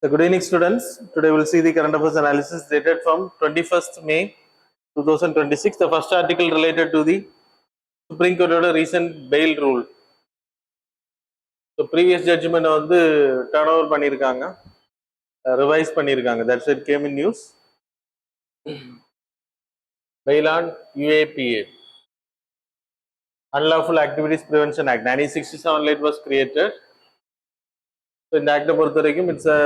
So good evening, students. Today we'll see the current affairs analysis dated from 21st May 2026. The first article related to the Supreme Court recent bail rule. So previous judgment வந்து turn over பண்ணியிருக்காங்க, revise பண்ணியிருக்காங்க. That's it came in news. Bail on UAPA, Unlawful Activities Prevention Act. 1967 it was created. So இந்த ஆக்டை பொறுத்த வரைக்கும் it's a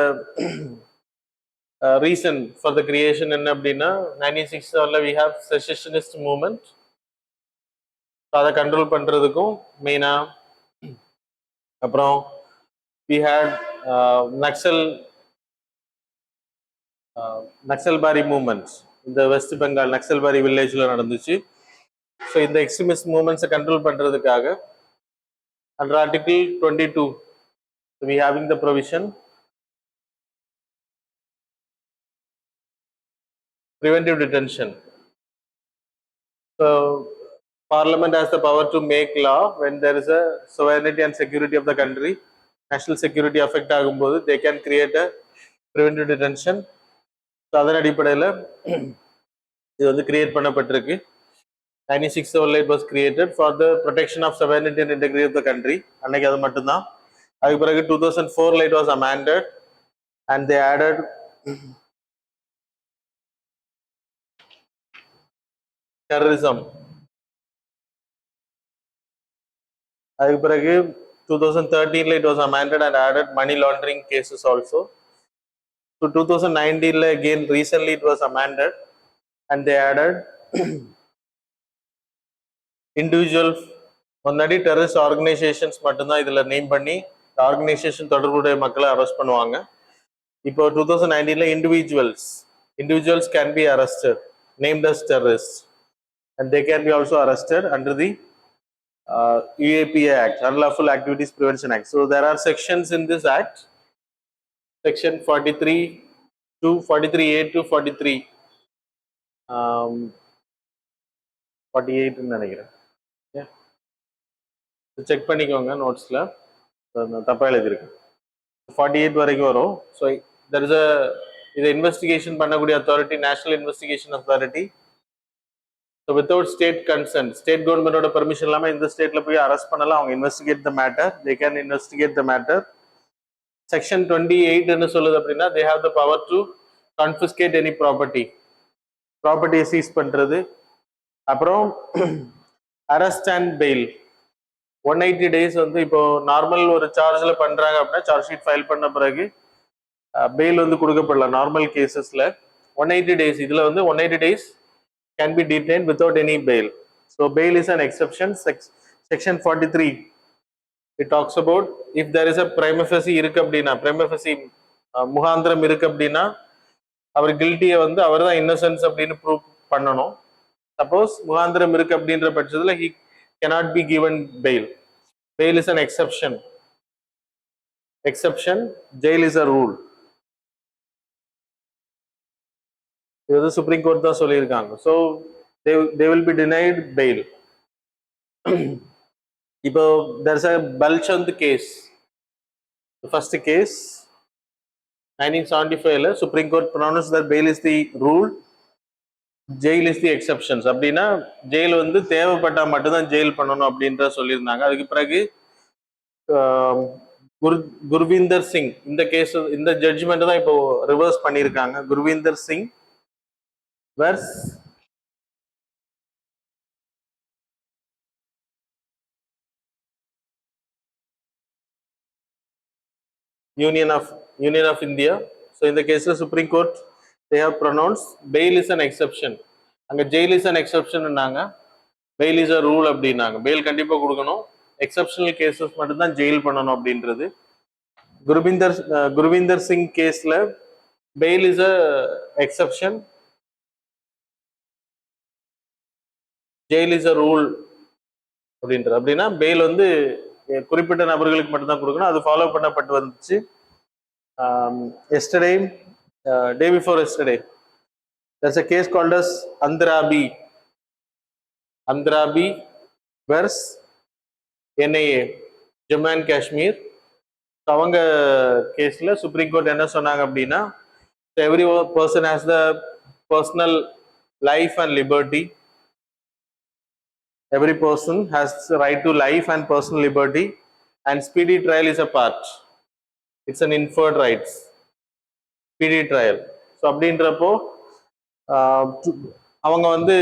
reason for the creation என்ன அப்படின்னா 1967 we have secessionist movement. அதை control பண்ணுறதுக்கும் மெயினாக அப்புறம் we had நக்சல்பாரி மூமெண்ட்ஸ் இந்த வெஸ்ட் பெங்கால் நக்சல்பாரி வில்லேஜில் நடந்துச்சு. ஸோ இந்த எக்ஸ்ட்ரீமிஸ்ட் மூமெண்ட்ஸை கண்ட்ரோல் பண்ணுறதுக்காக under article 22 we having the provision preventive detention. So Parliament has the power to make law when there is a sovereignty and security of the country, national security affect ஆகும்போது they can create a preventive detention. So அதன் அடிப்படையில் இது வந்து create பண்ணப்பட்டிருக்கு. 1967 it was created for the protection of sovereignty and integrity of the country. அன்னைக்கு அது மட்டும்தான். அதுக்கு பிறகு 2004 it was amended and they added terrorism. அதுக்கு பிறகு 2013 it was amended and added money laundering cases also. So 2019 again recently it was amended and they added individual முன்னாடி terrorist organisations மட்டும்தான் இதில் நேம் பண்ணி ஆர்கனைசேஷன் தொடர்புடைய மக்களை அரெஸ்ட் பண்ணுவாங்க. இப்போ 2019 individuals can be arrested named as terrorist and they can be also arrested under the UAPA Act, Unlawful Activities Prevention Act. So there are sections in this act, section 43 to 43A to 43 48 நினைக்கிறேன். Check பண்ணிக்கோங்க நோட்ஸில் தப்பாக எழுதியிருக்கு. 48 வரைக்கும் வரும். So there is இதை investigation பண்ணக்கூடிய authority national investigation authority. So without state consent, state கவர்மெண்டோட permission இல்லாமல் இந்த ஸ்டேட்டில் போய் அரெஸ்ட் பண்ணலாம். அவங்க investigate the matter, they can investigate the matter. Section 28 என்ன சொல்லுது அப்படின்னா they have the power to confiscate any ப்ராப்பர்ட்டியை சீஸ் பண்ணுறது. அப்புறம் அரெஸ்ட் அண்ட் பெயில் 180 days வந்து இப்போ நார்மல் ஒரு சார்ஜில் பண்ணுறாங்க அப்படின்னா சார்ஜ் ஷீட் ஃபைல் பண்ண பிறகு பெயில் வந்து கொடுக்கப்படலாம் நார்மல் கேசஸில். 180 days இதில் வந்து 180 days can be detained without any bail. So bail is an exception. Section 43 it talks about if there is a prima facie இருக்கு அப்படின்னா, prima facie முகாந்திரம் இருக்கு அப்படின்னா அவர் கில்ட்டியை வந்து அவர் தான் இன்னசென்ஸ் அப்படின்னு ப்ரூவ் பண்ணணும். சப்போஸ் முகாந்திரம் இருக்கு அப்படின்ற பட்சத்தில் he cannot be given bail. Bail is an exception. Jail is a rule. இது சுப்ரீம் கோர்ட் தான் சொல்லியிருக்காங்க. So they will be denied bail. இப்போ there's a Balchand case. The first case 1975 supreme court pronounced that bail is the rule, jail is the exceptions. அப்படின்னா jail வந்து தேவைப்பட்டா மட்டும்தான் jail பண்ணணும் அப்படின்ற சொல்லியிருந்தாங்க. அதுக்கு பிறகு குர்வீந்தர் சிங் இந்த கேஸ் இந்த ஜட்ஜ்மெண்ட் தான் இப்போ ரிவர்ஸ் பண்ணியிருக்காங்க. குர்வீந்தர் Singh versus Union of India. So in the case of Supreme Court they have pronounced bail is an exception. அங்க jail is an exception ன்னாங்க, bail is a rule அப்படின்னாங்க. பெயில் கண்டிப்பா கொடுக்கணும், எக்ஸப்ஷனல் கேசஸ் மட்டும் தான் jail பண்ணணும் அப்படின்றது. குர்வீந்தர் சிங் கேஸ்ல bail is a exception, jail is a rule அப்படின்றது. அப்படின்னா பெயில் வந்து குறிப்பிட்ட நபர்களுக்கு மட்டும்தான் கொடுக்கணும். அது ஃபாலோ பண்ணப்பட்டு வந்துச்சு. yesterday, day before yesterday, there's a case called as Andrabi versus NIA, Jammu and Kashmir. அவங்க கேஸ்ல சுப்ரீம் கோர்ட் என்ன சொன்னாங்க அப்படின்னா, every person has the personal life and liberty. Every person has the right to life and personal liberty, and speedy trial is a part. It's an inferred rights. Speedy trial. So அப்படின்றப்போ அவங்க வந்து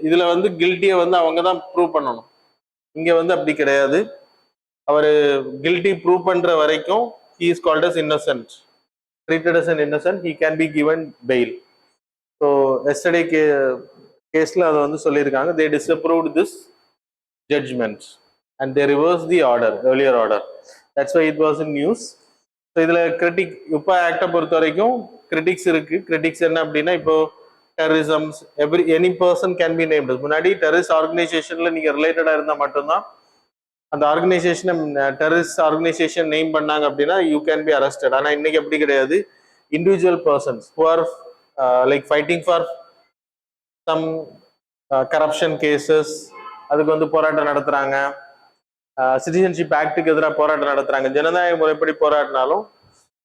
இதுல வந்து கில்ட்டியை வந்து அவங்க தான் prove பண்ணணும். இங்க வந்து அப்படி கிடையாது. அவர் கில்ட்டி ப்ரூவ் பண்ற வரைக்கும் he is called as innocent, treated as an innocent, he can be given bail. So yesterday கேஸ்ல அதை வந்து சொல்லியிருக்காங்க, they disapproved this judgment and they reversed the order, earlier order. That's why it was in news. So இதுல critic இப்போ ஆக்டை பொறுத்த வரைக்கும் critics இருக்கு. Critics என்ன அப்படின்னா, இப்போ terrorisms any person can be named. முன்னாடி டெரரிஸ்ட் ஆர்கனைசேஷன்ல நீங்க ரிலேட்டடா இருந்தா மட்டும்தான் அந்த ஆர்கனைசேஷனை டெரரிஸ்ட் ஆர்கனைசேஷன் நேம் பண்ணாங்க அப்படின்னா யூ கேன் பி அரெஸ்டட். ஆனா இன்னைக்கு அப்படி கிடையாது. Individual persons who are like fighting for some corruption cases, அதுக்கு வந்து போராட்டம் நடத்துறாங்க, சிட்டிசன்ஷிப் ஆக்டுக்கு எதிராக போராட்டம் நடத்துறாங்க, ஜனநாயக முறைப்படி போராட்டினாலும்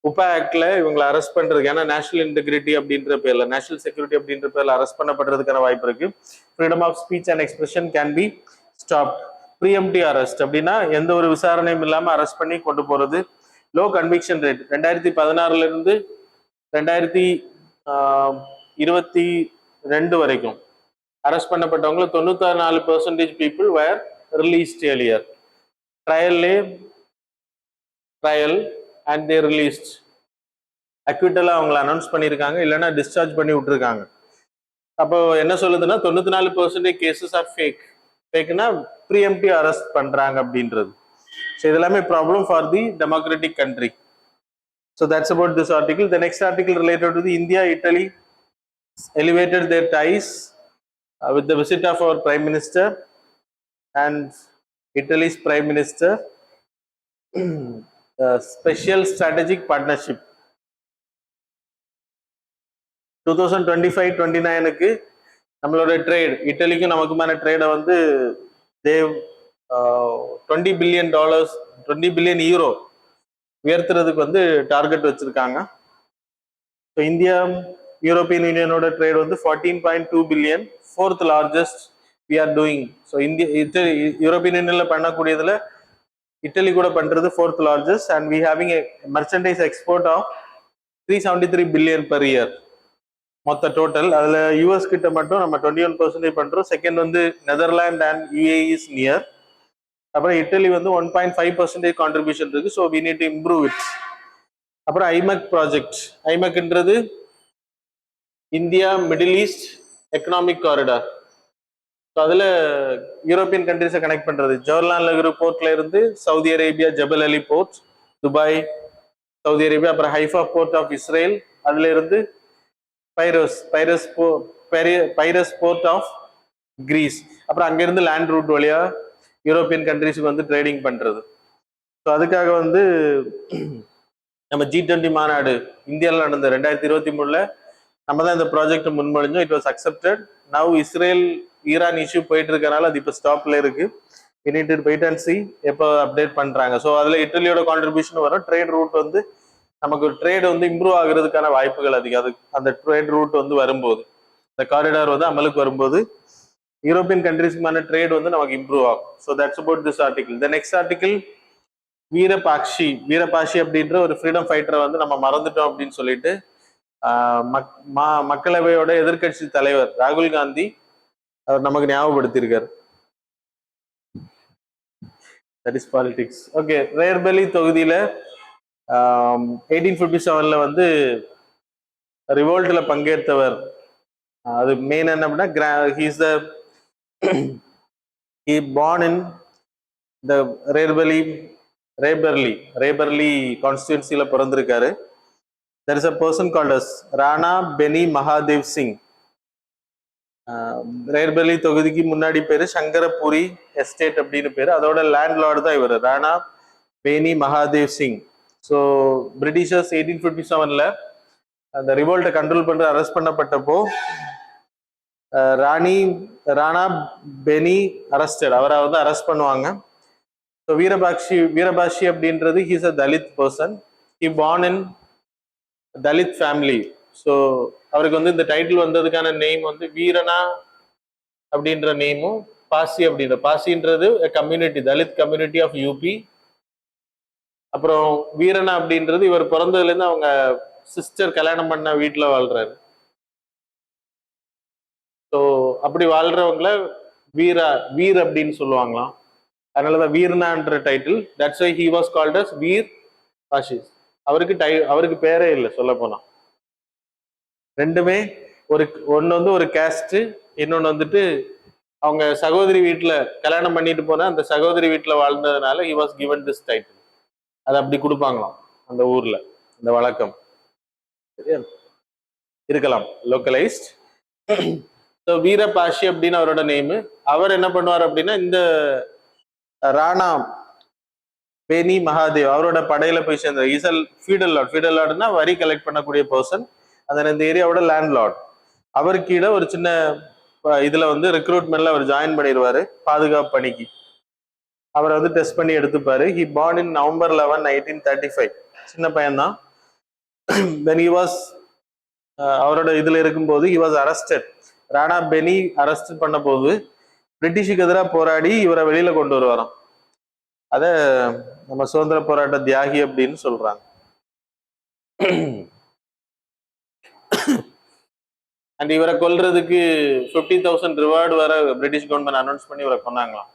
உப்பா ஆக்ட்ல இவங்களை அரெஸ்ட் பண்றதுக்கு, ஏன்னா நேஷனல் இன்டெகிரிட்டி அப்படின்ற பேர்ல, நேஷனல் செக்யூரிட்டி அப்படின்ற பேர்ல அரெஸ்ட் பண்ணப்படுறதுக்கான வாய்ப்பு இருக்கு. Freedom of speech and expression can be stopped. Preemptive arrest அப்படின்னா எந்த ஒரு விசாரணையும் இல்லாம அரெஸ்ட் பண்ணி கொண்டு போறது. லோ கன்விக்ஷன் ரேட் 2016 இருந்து 2022 வரைக்கும் அரெஸ்ட் பண்ணப்பட்டவங்க 94% people were released earlier. Trial and they released. அக்விட்டலா அவங்களை அனௌன்ஸ் பண்ணியிருக்காங்க, இல்லைன்னா டிஸ்சார்ஜ் பண்ணி விட்டுருக்காங்க. அப்போ என்ன சொல்லுதுன்னா 94% கேசஸ் ஆர் ஃபேக். ஃபேக்னா ப்ரீஎம்டிவ் அரெஸ்ட் பண்றாங்க அப்படின்றது. ஸோ இது எல்லாமே problem for the democratic country. So that's about this article. The next article related to the India Italy elevated their ties with the visit of our Prime Minister and Italy's Prime Minister. Special strategic partnership 2025-29க்கு நம்மளோட trade, இட்டலிக்கும் நமக்குமான ட்ரேடை வந்து தேவ் $20 billion 20 billion euro உயர்த்துறதுக்கு வந்து target வச்சிருக்காங்க. ஸோ இந்தியா யூரோப்பியன் யூனியனோட ட்ரேட் வந்து 14.2 billion, 4th largest we are doing. So India European யூனியன்ல பண்ணக்கூடியதுல இட்டலி கூட பண்றது 4th largest, and we having a merchandise export of 373 billion per year. மொத்த டோட்டல் அதுல யூஎஸ் கிட்ட மட்டும் நம்ம 21% பண்றோம். செகண்ட் வந்து Netherland and UAE is near. அப்புறம் இட்டலி வந்து 1.5% கான்ட்ரிபியூஷன் இருக்கு. So we need to improve it. அப்புறம் ஐமெக் ப்ராஜெக்ட். ஐமெக்ன்றது India Middle East economic corridor. So அதுல யூரோப்பியன் கண்ட்ரிஸை கனெக்ட் பண்றது. ஜவஹர்லால் நேரு போர்ட்ல இருந்து Saudi Arabia Jebel Ali port, Dubai Saudi Arabia, அப்புறம் ஹைஃபா போர்ட் ஆஃப் இஸ்ரேல், அதுல இருந்து பைரஸ் போர்ட் ஆஃப் கிரீஸ், அப்புறம் அங்கிருந்து லேண்ட் ரூட் வழியா யூரோப்பியன் கண்ட்ரிஸுக்கு வந்து ட்ரேடிங் பண்றது. ஸோ அதுக்காக வந்து நம்ம G20 மாநாடு இந்தியாவில் நடந்த 2023 நம்ம தான் இந்த ப்ராஜெக்ட் முன்மொழிஞ்சோம். It was accepted. Now Israel Iran issue போயிட்டு இருக்கனால அது இப்போ ஸ்டாப்ல இருக்கு. யூனிட்டட் வெயிட் அண்ட் சி எப்போ அப்டேட் பண்றாங்க. ஸோ அதுல இட்டலியோட கான்ட்ரிபியூஷன் வரும். ட்ரேட் ரூட் வந்து நமக்கு ட்ரேட் வந்து இம்ப்ரூவ் ஆகுறதுக்கான வாய்ப்புகள் அதிகம். அது அந்த ட்ரேட் ரூட் வந்து வரும்போது, இந்த காரிடார் வந்து அமலுக்கு வரும்போது யூரோப்பியன் கண்ட்ரிஸ்க்குமான ட்ரேட் வந்து நமக்கு இம்ப்ரூவ் ஆகும். So that's about this article. The next article Veerapasi அப்படின்ற ஒரு ஃப்ரீடம் ஃபைட்டரை வந்து நம்ம மறந்துட்டோம் அப்படின்னு சொல்லிட்டு மக்களவையோட எதிர்கட்சி தலைவர் ராகுல் காந்தி அவர் நமக்கு ஞாபகப்படுத்தியிருக்காரு. That is politics. Okay, Raebareli தொகுதியில 1857 வந்து ரிவோல்ட்ல பங்கேற்றவர். அது மெயின் என்ன அப்படின்னா, he born in the ரேபர்லி கான்ஸ்டியூன்சில பிறந்திருக்காரு. there is a person called as Rana Beni Mahadev Singh. ரேர்பெலி தொகுதிக்கு முன்னாடி பேரு சங்கரபுரி எஸ்டேட் அப்படின்னு பேரு. அதோட லேண்ட் லார்டு தான் இவர், ராணா பெனி மகாதேவ் சிங். ஸோ பிரிட்டிஷர்ஸ் 1857 அந்த ரிவோல்ட்டை கண்ட்ரோல் பண்ற அரெஸ்ட் பண்ணப்பட்டப்போ ராணா பெனி அரெஸ்டட், அவரை வந்து அரெஸ்ட் பண்ணுவாங்க. ஸோ வீரபாஷி அப்படின்றது he's a Dalit person. He born in Dalit family. So அவருக்கு வந்து இந்த டைட்டில் வந்ததுக்கான நேம் வந்து வீரனா அப்படின்ற நேமும், பாசின்றது community, Dalit community of UP. அப்புறம் வீரனா அப்படின்றது இவர் பிறந்ததுல இருந்து அவங்க சிஸ்டர் கல்யாணம் பண்ண வீட்டுல வாழ்றாரு. ஸோ அப்படி வாழ்றவங்கள வீர் அப்படின்னு சொல்லுவாங்களாம். அதனாலதான் வீரனான்ற title. That's why he was called as Veer Pasis. அவருக்கு பேரே இல்லை சொல்ல போனா. ரெண்டுமே ஒன்னு வந்து ஒரு கேஸ்ட், இன்னொன்னு வந்துட்டு அவங்க சகோதரி வீட்டுல கல்யாணம் பண்ணிட்டு போன அந்த சகோதரி வீட்டுல வாழ்ந்ததுனால he was given this title. அது அப்படி கொடுப்பாங்களாம் அந்த ஊர்ல, இந்த வழக்கம். சரியா இருக்கலாம், லோக்கலைஸ்ட். ஸோ வீரபாஷி அப்படின்னு அவரோட நேமு. அவர் என்ன பண்ணுவார் அப்படின்னா, இந்த ராணா பெனி மகாதேவ் அவரோட படையில போய் சேர்ந்தார். இசல் ஃபீடல் லார்டுனா வரி கலெக்ட் பண்ணக்கூடிய பர்சன். அந்த இந்த ஏரியாவோட லேண்ட் லார்ட். அவர் கீழே ஒரு சின்ன இதுல வந்து ரெக்ரூட்மெண்ட்ல அவர் ஜாயின் பண்ணிடுவாரு பாதுகாப்பு பணிக்கு. அவரை வந்து டெஸ்ட் பண்ணி எடுத்துப்பாரு. He born in November 11, 1935. சின்ன பையன்தான். when he was அவரோட இதுல இருக்கும்போது he was arrested. Rana Beni arrest பண்ண போது பிரிட்டிஷுக்கு எதிராக போராடி இவரை வெளியில கொண்டு வருவாராம். அத நம்ம சுதந்திர போராட்ட தியாகி அப்படின்னு சொல்றாங்க. அண்ட் இவரை கொல்றதுக்கு 50,000 ரிவார்டு வர பிரிட்டிஷ் கவர்மெண்ட் அனௌன்ஸ் பண்ணி இவரை கொண்டாங்களாம்.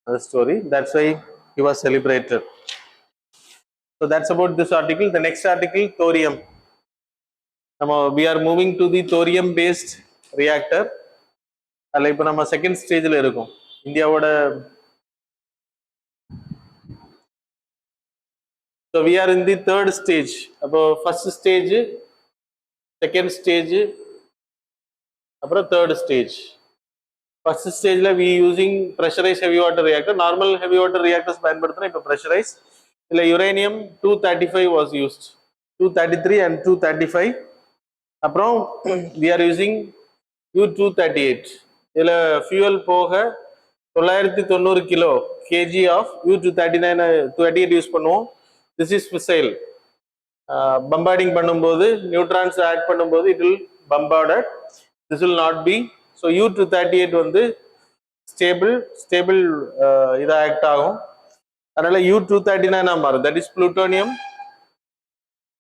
The story. That's why he was celebrated. So that's about this article. The next article, thorium. We are moving to the thorium based reactor. அதில் இப்போ நம்ம செகண்ட் ஸ்டேஜில் இருக்கோம். இந்தியாவோட so we are in the third stage. அப்போ first stage, second stage, அப்புறம் third stage. First ஸ்டேஜ்ல we using pressurised heavy water reactor. Normal heavy water reactors பயன்படுத்துறோம். இப்போ ப்ரெஷரைஸ். இல்லை யுரேனியம் 235 வாஸ் யூஸ்ட். 233 and 235. அப்புறம் வி ஆர் யூசிங் U-238. இதில் fuel போக 990 kilo KG of U-238 use பண்ணுவோம். This is missile. Bombarding பண்ணும்போது neutrons add பண்ணும்போது it will bombarded. This will not be. So U-238 வந்து ஸ்டேபிள் இதாக act ஆகும். அதனால U-239 மாறும். தட் இஸ் plutonium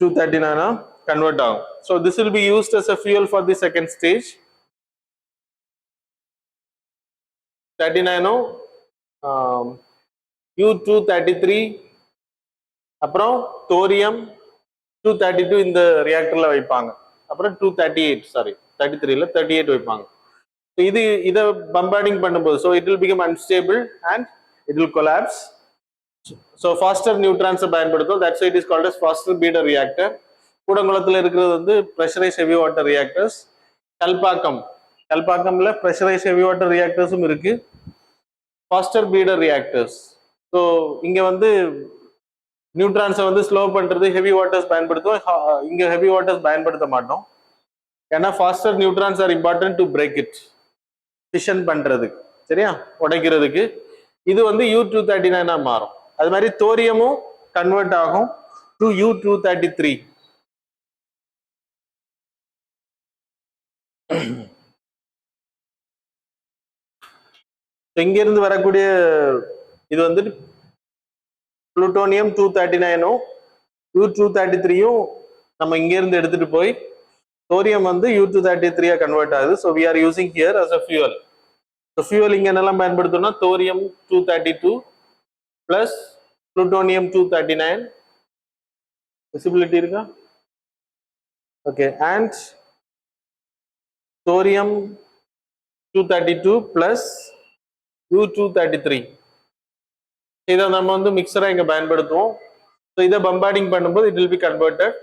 239 கன்வெர்ட் ஆகும். So this will be used as a fuel for the second stage. 39 U-233 அப்புறம் thorium 232 இந்த ரியாக்டர்ல வைப்பாங்க. அப்புறம் 38 வைப்பாங்க. இதை பம்பார்டிங் பண்ணும்போது so it will become unstable and it will collapse. So faster நியூட்ரான்ஸை பயன்படுத்தும். That's it is called as faster breeder reactor. கூடங்குளத்தில் இருக்கிறது வந்து ப்ரெஷரைஸ் ஹெவி வாட்டர் ரியாக்டர்ஸ். கல்பாக்கம்ல ப்ரெஷரைஸ் ஹெவி வாட்டர் ரியாக்டர்ஸும் இருக்கு. Faster feeder reactors. ஸோ இங்க வந்து நியூட்ரான்ஸை வந்து ஸ்லோ பண்றது ஹெவி வாட்டர்ஸ் பயன்படுத்துவோம். இங்க ஹெவி வாட்டர்ஸ் பயன்படுத்த மாட்டோம். ஏன்னா faster neutrons are important to break it, fission பண்றதுக்கு, சரியா, உடைக்கிறதுக்கு. இது வந்து U-239 மாறும். அது மாதிரி தோரியமும் கன்வெர்ட் ஆகும் டு U-233. இங்க இருந்து வரக்கூடிய இது வந்துட்டு plutonium 239 U-233 நம்ம இங்க இருந்து எடுத்துட்டு போய் தோரியம் வந்து U-233 கன்வெர்ட் ஆகுது. So we are using here as a fuel. So fuel இங்க என்னெல்லாம் பயன்படுத்தணும்னா தோரியம் 232 பிளஸ் plutonium 239. விசிபிலிட்டி இருக்கா? Okay. And thorium 232 plus U-233. இதை நம்ம வந்து மிக்சரா இங்க பயன்படுத்துவோம். ஸோ இதை பம்பார்டிங் பண்ணும்போது it will be converted.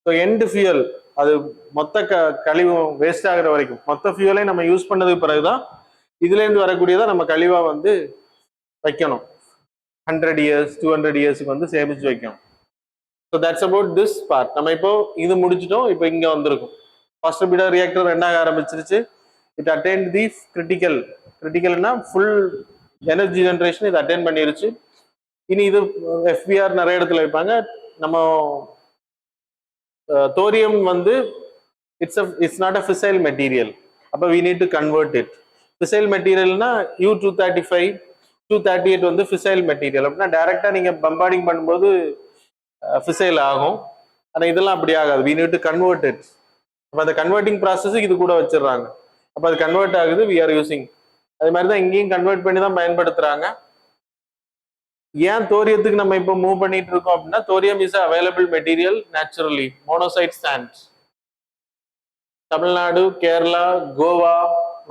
So end fuel, அது மொத்த கழிவு வேஸ்ட் ஆகிற வரைக்கும் மொத்த ஃபியூலை நம்ம யூஸ் பண்ணதுக்கு பிறகுதான் இதுல இருந்து வரக்கூடியதான் நம்ம கழிவா வந்து வைக்கணும். 100 years 200 இயர்ஸுக்கு வந்து சேமிச்சு வைக்கணும். So that's about this part. நம்ம இப்போ இது முடிச்சிட்டோம். இப்போ இங்க வந்திருக்கும். ஃபர்ஸ்ட் பீடர் ரியாக்டர் ரெண்டாக ஆரம்பிச்சிருச்சு. இட் அட்டைன்ட் தி கிரிட்டிக்கல்னா ஃபுல் எனர்ஜி ஜென்ரேஷன் இது அட்டைன் பண்ணிருச்சு. இனி இது எஃபிஆர் நிறைய இடத்துல வைப்பாங்க. நம்ம தோரியம் வந்து it's not a fissile material. அப்போ we need to convert it. Fissile மெட்டீரியல்னா U-235 238 வந்து ஃபிசைல் மெட்டீரியல். அப்படின்னா டைரக்டா நீங்க பம்பார்டிங் பண்ணும்போது ஃபிசைல் ஆகும். ஆனா இதெல்லாம் அப்படி ஆகாது. We need to convert it. அப்போ அந்த கன்வெர்ட்டிங் ப்ராசஸ் இது கூட வச்சிடறாங்க. அப்போ அது கன்வெர்ட் ஆகுது, வி ஆர் யூசிங். அது மாதிரி தான் இங்கேயும் கன்வெர்ட் பண்ணி தான் பயன்படுத்துறாங்க. ஏன் தோரியத்துக்கு நம்ம இப்போ மூவ் பண்ணிட்டு இருக்கோம் அப்படின்னா, thorium is available material naturally. Monazite sand Tamil Nadu, Kerala, Goa,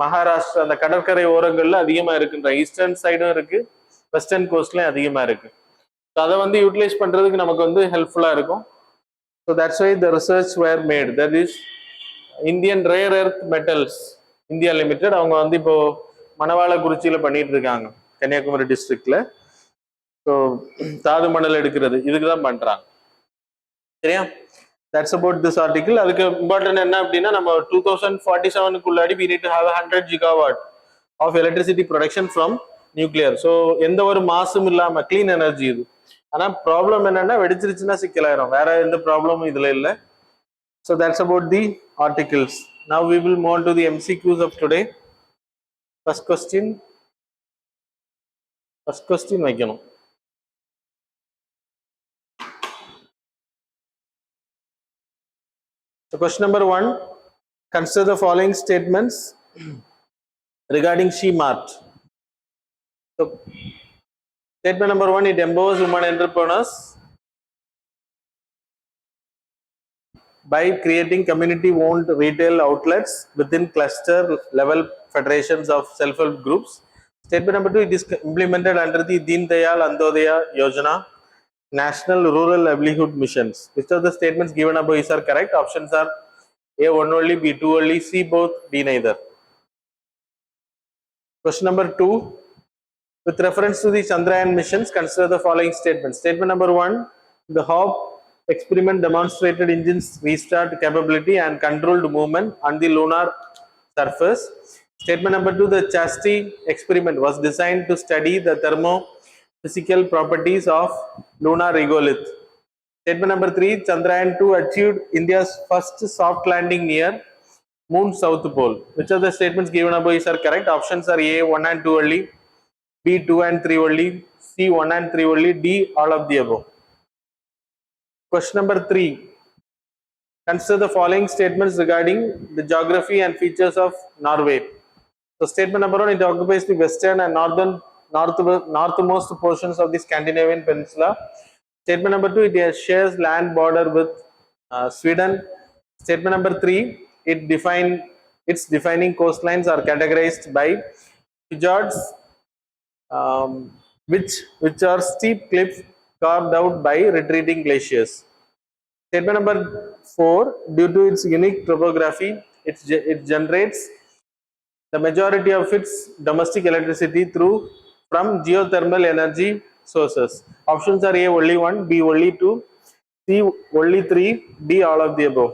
Maharashtra அந்த கடற்கரை ஓரங்கள்ல அதிகமா இருக்குன்ற ஈஸ்டர்ன் சைடும் இருக்கு, வெஸ்டர்ன் கோஸ்ட்லயும் அதிகமா இருக்கு. ஸோ அதை வந்து யூட்டிலைஸ் பண்றதுக்கு நமக்கு வந்து ஹெல்ப்ஃபுல்லா இருக்கும். So that's why the research were made. That is Indian rare earth metals India limited. அவங்க வந்து இப்போ மணவாளக்குறிச்சியில பண்ணிட்டு இருக்காங்க, கன்னியாகுமரி டிஸ்ட்ரிக்ட்ல. ஸோ தாது மணல் எடுக்கிறது இதுக்கு தான் பண்றாங்க. சரியா? That's about this article. அதுக்கு இம்பார்ட்டன்ட் என்ன அப்படின்னா, நம்ம 2047 we need to have 100 gigawatt of electricity production from nuclear. So எந்த ஒரு மாசும் இல்லாம கிளீன் எனர்ஜி இது. ஆனா ப்ராப்ளம் என்னன்னா, வெடிச்சிருச்சுன்னா சிக்கலாயிரும். வேற எந்த ப்ராப்ளமும் இதுல இல்லை. So that's about the articles. Now we will move on to the MCQs of today. First question வைக்கணும். So question number 1, consider the following statements regarding She-Mart. So statement number 1, it empowers women entrepreneurs by creating community-owned retail outlets within cluster-level federations of self-help groups. Statement number 2, it is implemented under the Deen Dayal Antyodaya Yojana, National Rural Livelihood Missions. Which of the statements given above is are correct? Options are A, 1 only, B, 2 only, C, both, D, neither. Question number 2, with reference to the Chandrayaan missions, consider the following statements. Statement number 1, the HOP experiment demonstrated engine's restart capability and controlled movement on the lunar surface. Statement number 2, the Chasti experiment was designed to study the thermophysical properties of lunar regolith. Statement number 3, Chandrayaan-2 achieved India's first soft landing near Moon South Pole. Which of the statements given above are correct? Options are A, 1 and 2 only, B, 2 and 3 only, C, 1 and 3 only, D, all of the above. Question number 3, consider the following statements regarding the geography and features of Norway. So statement number 1, it occupies the western and northmost portions of the Scandinavian peninsula. Statement number 2, it shares land border with Sweden. Statement number 3, its defining coastlines are categorized by fjords, which are steep cliffs carved out by retreating glaciers. Statement number 4, due to its unique topography, it generates the majority of its domestic electricity from geothermal energy sources. Options are A, only 1, B, only 2, C, only 3, D, all of the above.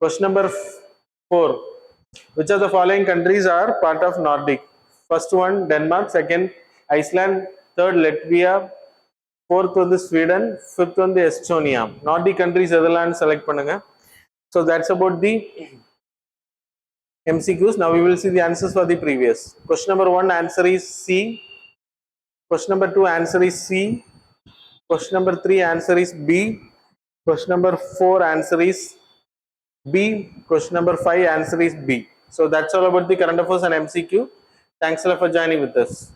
Question number 4, which of the following countries are part of Nordic? First one, Denmark. Second, Iceland. Third, Latvia. Fourth one, Sweden. Fifth one, Estonia. Nordic countries எதெல்லாம் select பண்ணுங்க. So that's about the MCQs. Now we will see the answers for the previous. Question number 1, answer is C. Question number 2, answer is C. Question number 3, answer is B. Question number 4, answer is B. Question number 5, answer is B. So that's all about the current affairs and MCQ. Thanks a lot for joining with us.